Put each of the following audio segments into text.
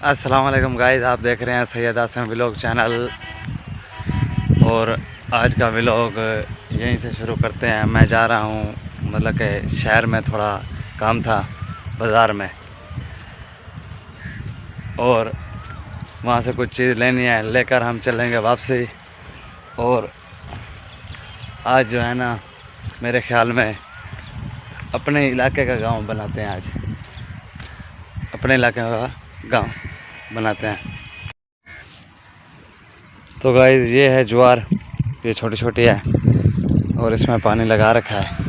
अस्सलाम वालेकुम गाइस, आप देख रहे हैं सैयद आसिम व्लॉग चैनल। और आज का व्लॉग यहीं से शुरू करते हैं। मैं जा रहा हूँ मतलब कि शहर में थोड़ा काम था बाज़ार में, और वहाँ से कुछ चीज़ लेनी है, लेकर हम चलेंगे वापसी। और आज जो है ना, मेरे ख्याल में अपने इलाके का गांव बनाते हैं। आज अपने इलाके का गांव बनाते हैं। तो गाइस ये है ज्वार, ये छोटी छोटी है और इसमें पानी लगा रखा है।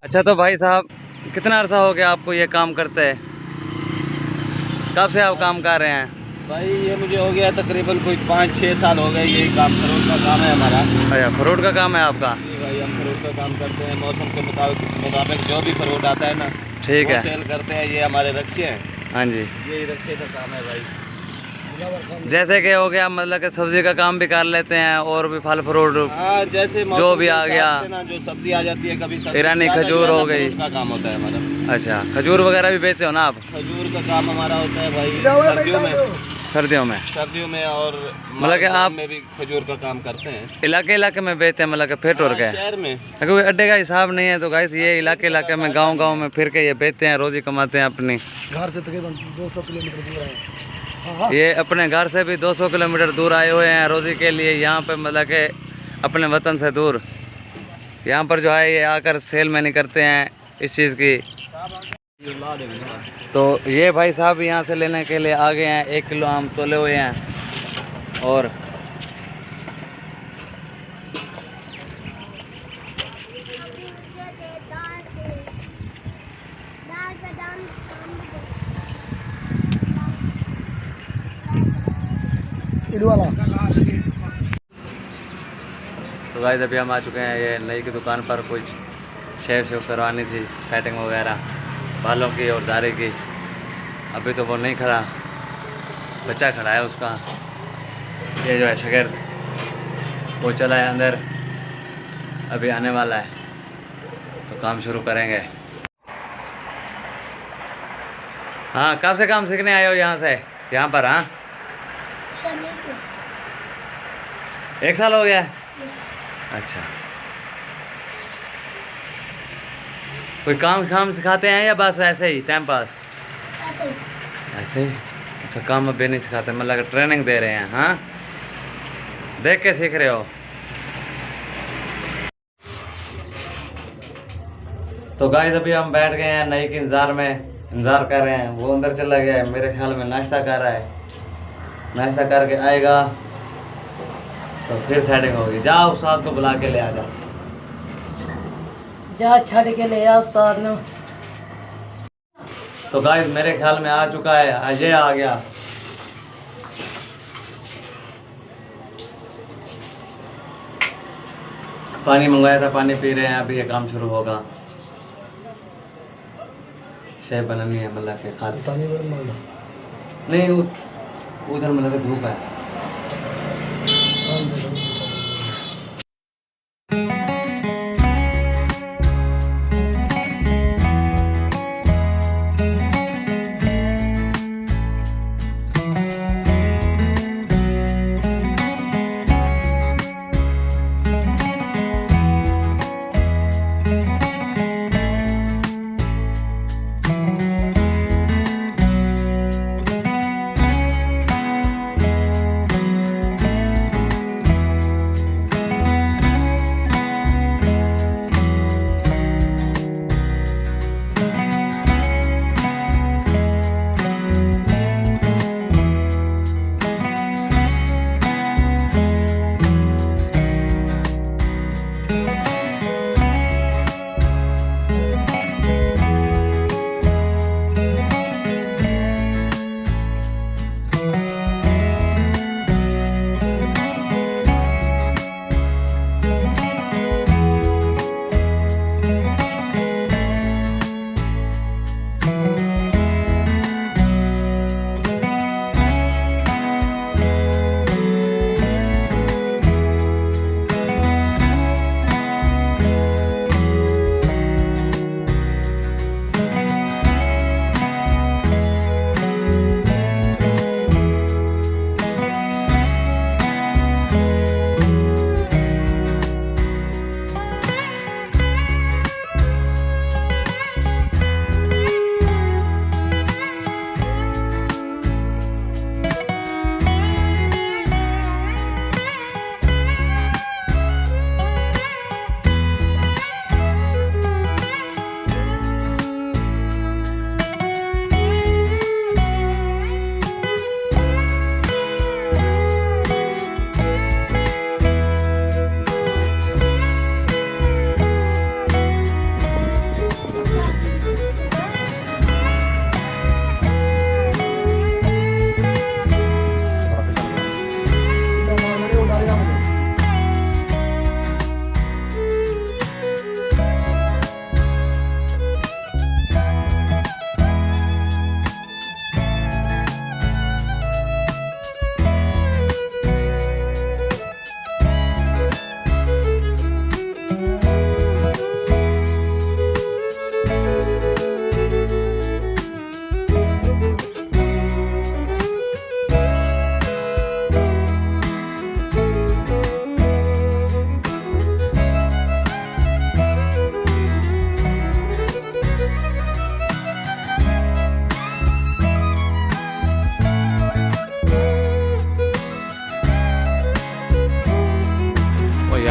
अच्छा, तो भाई साहब कितना अर्सा हो गया आपको ये काम करते हैं? कब से आप काम कर रहे हैं? भाई ये मुझे हो गया तकरीबन कोई 5-6 साल हो गए। यही काम फ्रूट का काम है हमारा। अच्छा, फ्रूट का काम है आपका? जी भाई, हम फ्रूट का काम करते हैं। मौसम के मुताबिक जो भी फ्रूट आता है ना, ठीक है, सेल करते हैं। ये हमारे रक्शे हैं। हाँ जी। यही रक्शे का काम है भाई। जैसे कि हो गया मतलब कि सब्जी का काम भी कर लेते हैं और भी फल फ्रूट, हाँ, जैसे जो भी आ गया ना, जो सब्जी आ जाती है, कभी ईरानी खजूर हो गई, का काम होता है हमारा। अच्छा, खजूर वगैरह भी बेचते हो ना आप? खजूर का काम हमारा होता है भाई सर्दियों में और मतलब कि आप में भी खजूर का काम करते हैं। इलाके में बेचते हैं, मतलब कि फेट और के शहर में, क्योंकि अड्डे का हिसाब नहीं है। तो गाइस ये इलाके में गांव में फिर के ये बेचते हैं, रोजी कमाते हैं अपनी। घर से तकरीबन 200 किलोमीटर दूर है। ये अपने घर से भी 200 किलोमीटर दूर आए हुए हैं रोजी के लिए। यहाँ पे मतलब कि अपने वतन से दूर यहाँ पर जो है ये आकर सेल में नहीं करते हैं इस चीज़ की। तो ये भाई साहब यहाँ से लेने के लिए आ गए हैं। 1 किलो आम तोले हुए हैं। और तो गाइस अभी हम आ चुके हैं ये नई की दुकान पर। कुछ शेव करवानी थी, सेटिंग वगैरह बालों की और दाढ़ी की। अभी तो वो नहीं खड़ा, बच्चा खड़ा है उसका। ये जो है शगर्द, वो चला है अंदर, अभी आने वाला है तो काम शुरू करेंगे। हाँ, कब से काम सीखने आए हो यहाँ से? यहाँ पर? हाँ, 1 साल हो गया। अच्छा, कोई काम सिखाते हैं या बस ऐसे ही टाइम पास? ऐसे ही। अच्छा, काम अभी नहीं सिखाते, मतलब ट्रेनिंग दे रहे हैं। हाँ, देख के सीख रहे हो। तो गाइस अभी हम बैठ गए हैं नई के इंतज़ार कर रहे हैं। वो अंदर चला गया है, मेरे ख्याल में नाश्ता कर रहा है। नाश्ता करके आएगा तो फिर सेटिंग होगी। जाओ उस्ताद को बुला के ले आ जाओ। जा छड़ के ले आ उस्ताद ने। तो गाइस मेरे ख्याल में आ चुका है, अजय आ गया। पानी मंगवाया था, पानी पी रहे हैं। अभी ये काम शुरू होगा। शेव बनानी है, मतलब के खाते नहीं उधर मतलब के धूप है।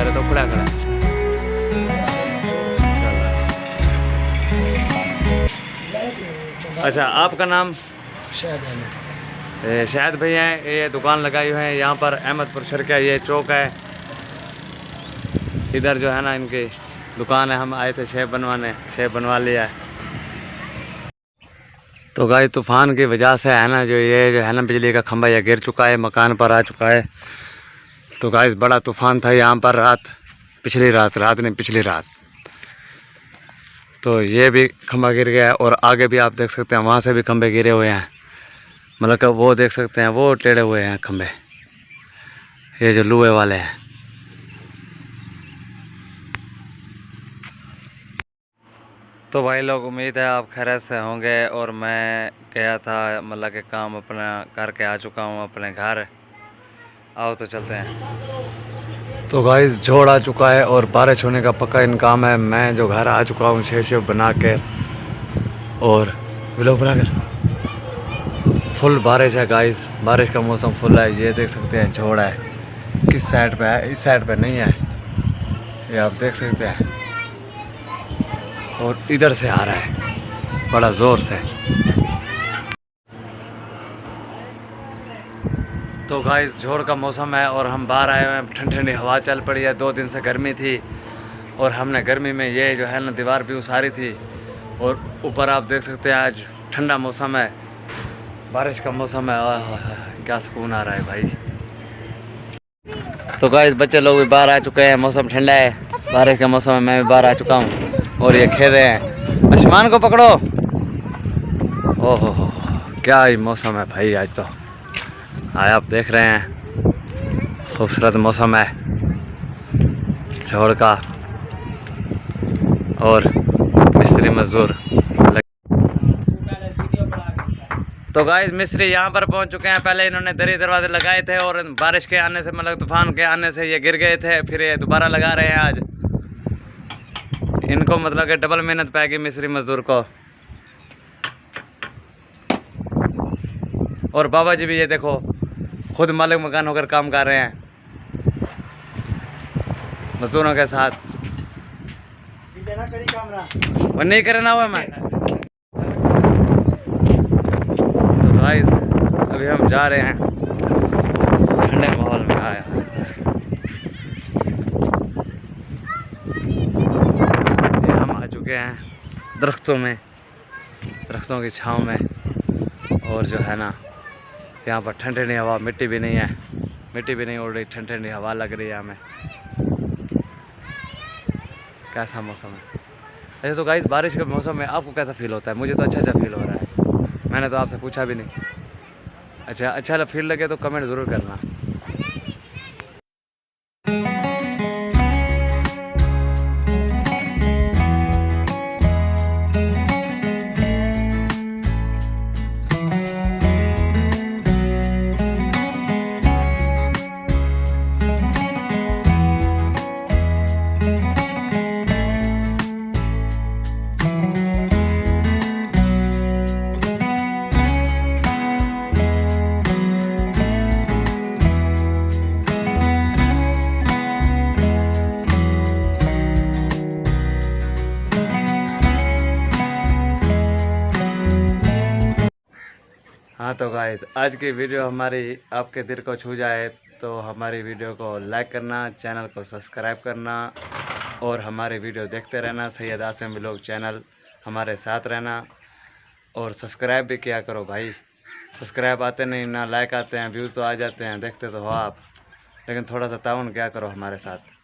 पहले तो खड़ा खड़ा अच्छा, आपका नाम? शायद अहमद। शायद भाई हैं, ये दुकान लगाई हुई है यहाँ पर अहमदपुर शर्किया, ये चौक है। इधर जो है ना इनकी दुकान है। हम आए थे शेप बनवाने, शेप बनवा लिया है। तो गाइस तूफ़ान की वजह से है ना, जो ये जो है ना बिजली का खंभा ये गिर चुका है, मकान पर आ चुका है। तो गाइस बड़ा तूफ़ान था यहाँ पर पिछली रात। तो ये भी खंभा गिर गया है और आगे भी आप देख सकते हैं, वहाँ से भी खंभे गिरे हुए हैं। मतलब कि वो देख सकते हैं, वो टेढ़े हुए हैं खंभे, ये जो लुए वाले हैं। तो भाई लोग, उम्मीद है आप खैरियत से होंगे। और मैं गया था मतलब कि काम अपना करके आ चुका हूँ अपने घर। आओ तो चलते हैं। तो गाइस झोड़ आ चुका है और बारिश होने का पक्का इनकाम है। मैं जो घर आ चुका हूँ शेव बना के, और व्लॉग बना कर। फुल बारिश है गाइस, बारिश का मौसम फुल है। ये देख सकते हैं झोड़ है, किस साइड पे है, इस साइड पे नहीं है, ये आप देख सकते हैं। और इधर से आ रहा है बड़ा ज़ोर से। तो गाइस झोड़ का मौसम है और हम बाहर आए हुए हैं। ठंडी ठंडी हवा चल पड़ी है। 2 दिन से गर्मी थी और हमने गर्मी में ये जो है ना दीवार भी उसारी थी। और ऊपर आप देख सकते हैं आज ठंडा मौसम है, बारिश का मौसम है। क्या सुकून आ रहा है भाई। तो गाइस बच्चे लोग भी बाहर आ चुके हैं, मौसम ठंडा है, बारिश का मौसम है। मैं भी बाहर आ चुका हूँ और ये खेल रहे हैं। आसमान को पकड़ो। ओहो क्या ही मौसम है भाई आज तो। आए आप देख रहे हैं, खूबसूरत मौसम है झोड़ का। और मिस्त्री मजदूर। तो गाइस मिस्त्री यहाँ पर पहुँच चुके हैं। पहले इन्होंने दरी दरवाजे लगाए थे और बारिश के आने से, मतलब तूफान के आने से ये गिर गए थे। फिर ये दोबारा लगा रहे हैं आज। इनको मतलब कि डबल मेहनत पाएगी मिस्त्री मजदूर को। और बाबा जी भी ये देखो खुद मालिक मकान होकर काम कर रहे हैं मजदूरों के साथ। वो नहीं करना हुआ मैं। तो भाई अभी हम जा रहे हैं ठंडे माहौल में। आया हम आ चुके हैं दरख्तों में, दरख्तों की छांव में। और जो है ना यहाँ पर ठंडी ठंडी हवा, मिट्टी भी नहीं है, मिट्टी भी नहीं उड़ रही, ठंडी ठंडी हवा लग रही है हमें। कैसा मौसम है। ऐसे तो गाइस बारिश के मौसम में आपको कैसा फील होता है? मुझे तो अच्छा फील हो रहा है। मैंने तो आपसे पूछा भी नहीं। अच्छा फील लगे तो कमेंट ज़रूर करना। हाँ तो गाइस आज की वीडियो हमारी आपके दिल को छू जाए तो हमारी वीडियो को लाइक करना, चैनल को सब्सक्राइब करना और हमारी वीडियो देखते रहना। सैयद आसिम व्लॉग चैनल हमारे साथ रहना और सब्सक्राइब भी किया करो भाई। सब्सक्राइब आते नहीं ना लाइक आते हैं, व्यूज़ तो आ जाते हैं, देखते तो हो आप, लेकिन थोड़ा सा ताउन क्या करो हमारे साथ।